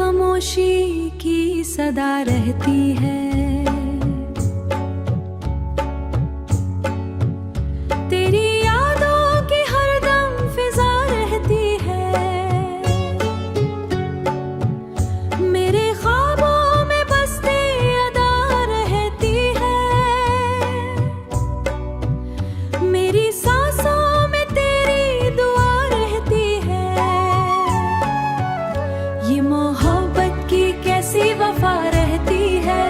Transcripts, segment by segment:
खामोशी की सदा रहती है। तेरी यादों की हरदम फिजा रहती है। मेरे ख्वाबों में बसती अदा रहती है। मेरी सांसों में तेरी दुआ रहती है। ये मोहब्बत की कैसी वफा रहती है।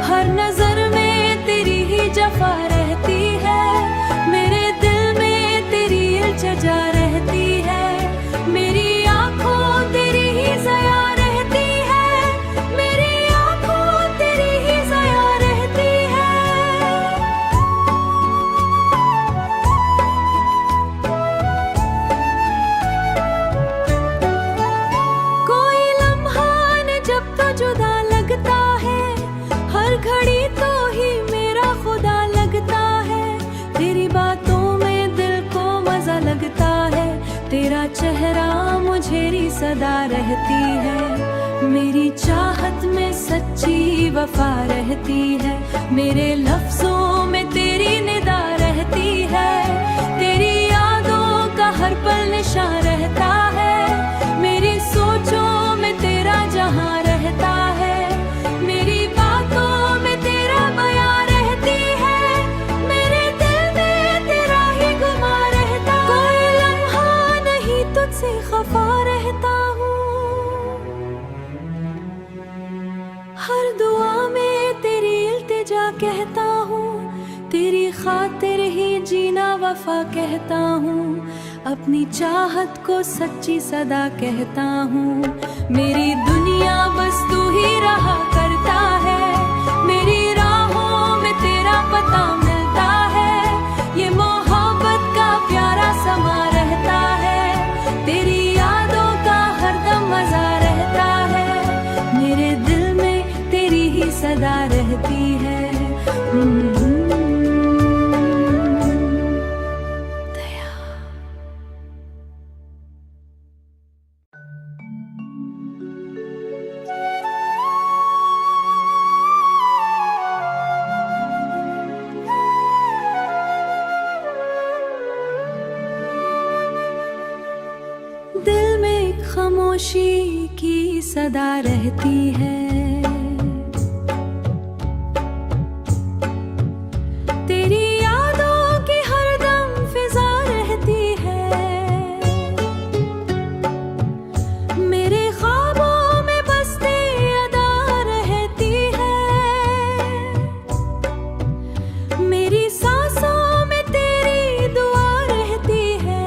हर नजर में तेरी ही जफा रहती है। मेरे दिल में तेरी इल्तिजा रहती है। मेरी आंखों तेरी ही ज़या रहती है। मेरी आंखों तेरी ही ज़या रहती है। कोई लम्हा न जब तो जुदा लगता है। हर घड़ी तो ही मेरा खुदा लगता है। तेरी बातों में दिल को मजा लगता है। तेरा चेहरा मुझे सदा रहती है। मेरी चाहत में सच्ची वफा रहती है। मेरे लफ्जों में तेरी निदा रहती है। तेरी यादों का हर पल निशान रहता है। मेरी सोचों में तेरा जहां रहता है। मेरी बातों में तेरा बयां रहती है। मेरे दिल में तेरा ही गुमा रहता है। कोई लम्हा नहीं तुझसे खफा रहता हूँ। हर दुआ में तेरी इल्तिजा कहता हूँ। तेरी खातिर ही जीना वफा कहता हूँ। अपनी चाहत को सच्ची सदा कहता हूँ। मेरी दुनिया बस तू ही रहा करता है। मेरी राहों में तेरा पता मिलता है। ये मोहब्बत का प्यारा समा रहता है। तेरी यादों का हरदम मजा रहता है। मेरे दिल में तेरी ही सदा रहती है। दया। दिल में एक खामोशी की सदा रहती है। तेरी यादों की हरदम फिजा रहती है। मेरे ख्वाबों में बसती अदा रहती है। मेरी सांसों में तेरी दुआ रहती है।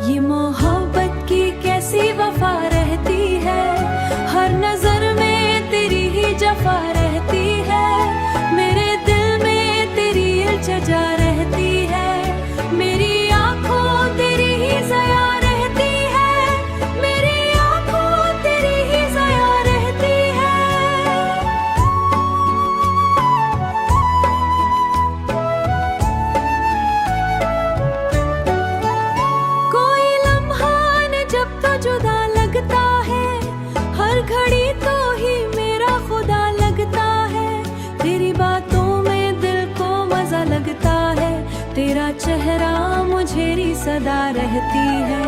ये मोहब्बत की कैसी वफा रहती है। हर नजर में तेरी ही जफा रहती है। मेरे दिल में तेरी इल्तिजा रहती है। मेरी आंखों तेरी ही ज़या रहती है। मेरी आंखों तेरी ही ज़या रहती है। कोई लम्हा न जब तो जुदा लगता है। हर घड़ी तो ही मेरा खुदा लगता है। तेरी बातों में दिल को मजा लगता है। तेरा चेहरा मुझे सदा रहती है।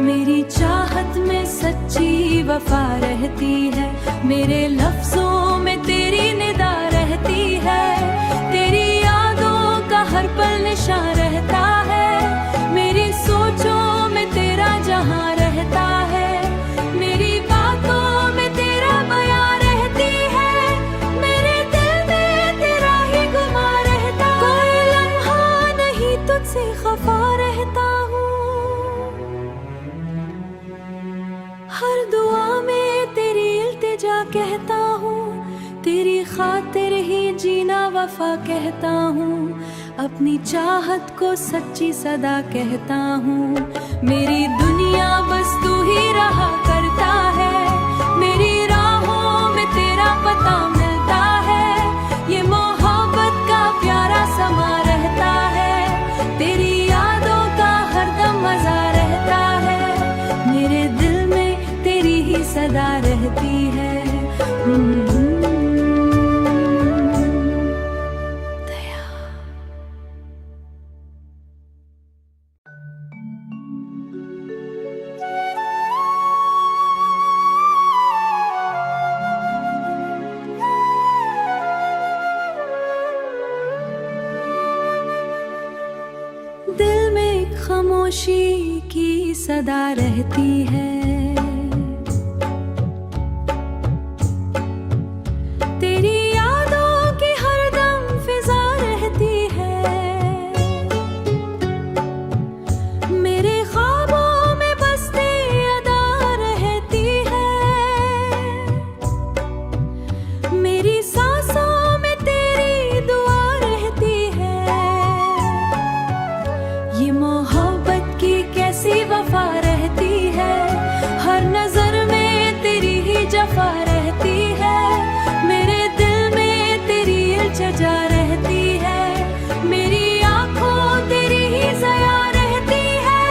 मेरी चाहत में सच्ची वफा रहती है। मेरे लफ्जों में तेरी निदा रहती है। तेरी यादों का हर पल निशान रहता है। मेरी सोचों में तेरा जहां रहता है। मेरी बातों में तेरा बयां रहती है। मेरे दिल में तेरा ही गुमा रहता है। कोई लम्हा नहीं तुझसे खफा रहता हूँ। हर दुआ में तेरी इल्तिजा कहता हूँ। तेरी खातिर ही जीना वफा कहता हूँ। अपनी चाहत को सच्ची सदा कहता हूँ। मेरी दुनिया बस तू ही रहा करता है। मेरी राहों में तेरा पता मिलता है। ये मोहब्बत का प्यारा समा रहता है। तेरी यादों का हरदम मजा रहता है। मेरे दिल में तेरी सदा रहती है। दया। दिल में खामोशी की सदा रहती है, तेरी यादों की हरदम फिजा रहती है। मेरे ख्वाबों में बसती अदा रहती है, मेरी सांसों में तेरी दुआ रहती है। ये मोहब्बत की कैसी वफा रहती है, हर नजर में तेरी ही जफा रहती है। मेरे दिल में तेरी इल्तिजा रहती है, मेरी आंखों तेरी ही ज़या रहती है,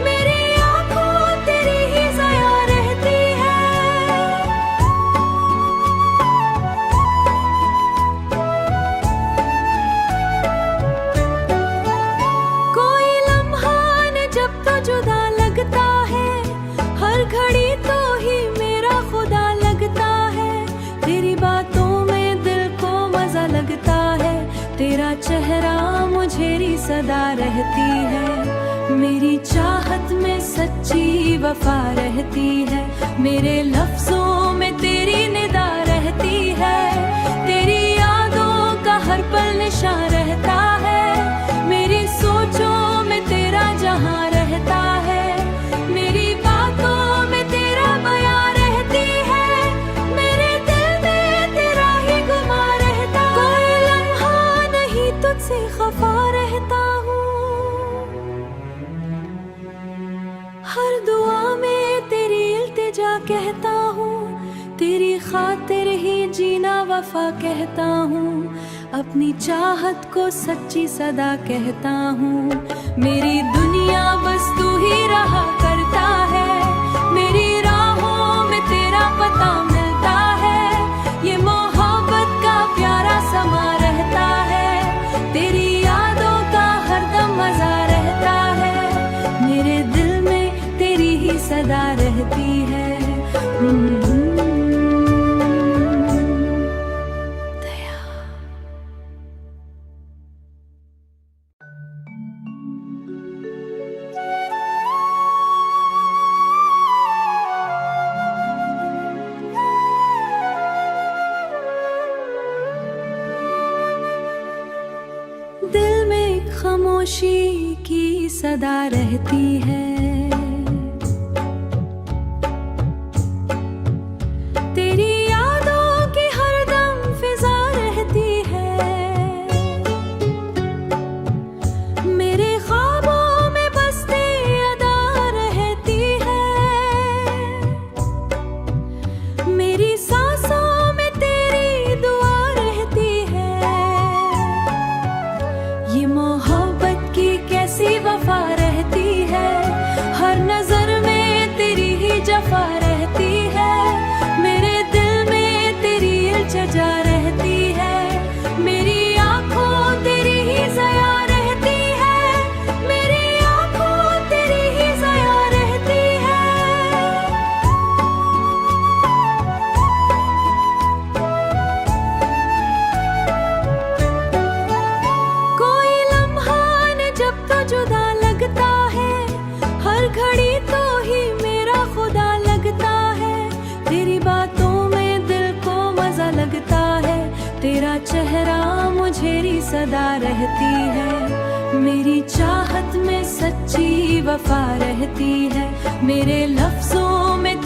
मेरी आंखों तेरी ही ज़या रहती है। कोई लम्हा न जब तो जुदा लगता है, हर घड़ी तो ही मेरा खुदा लगता है। तेरी बातों में दिल को मजा लगता है, तेरा चेहरा मुझे सदा रहती है। मेरी चाहत में सच्ची वफा रहती है, मेरे लफ्जों में तेरी निदा रहती है। तेरी यादों का हर पल निशान रहता है, मेरी सोचों में तेरा जहां रहता है। मेरी बातों में तेरा बयां रहती है, मेरे दिल में तेरा ही गुमा रहता। कोई लम्हा नहीं तुझसे खफा रहता हूँ, हर दुआ में तेरी इल्तिजा कहता हूँ। तेरी खातिर ही जीना वफा कहता हूँ, अपनी चाहत को सच्ची सदा कहता हूँ। मेरी दुनिया बस तू ही रहा करता है, मेरी राहों में तेरा पता मिलता है। ये मोहब्बत का प्यारा समा रहता है, तेरी यादों का हरदम मजा रहता है। मेरे दिल में तेरी ही सदा रहती है। दया। दिल में खामोशी की सदा रहती है, तेरी यादों की हरदम फिजा रहती है। मेरे ख्वाबों में बसती अदा रहती है, मेरी सांसों में तेरी दुआ रहती है। ये मोहब्बत की कैसी वफा रहती है, हर नजर में तेरी ही जफा रहती है। मेरे दिल में तेरी इल्तिजा रहती है, मेरी आंखों तेरी ही ज़या रहती है, मेरी आंखों तेरी ही ज़या रहती है। कोई लम्हा न जब तो जुदा लगता है, हर घड़ी तो ही मेरा खुदा लगता है। तेरी बातों में दिल को मजा लगता है, तेरा चेहरा मुझे सदा रहती है। मेरी चाहत में सच्ची वफा रहती है, मेरे लफ्जों में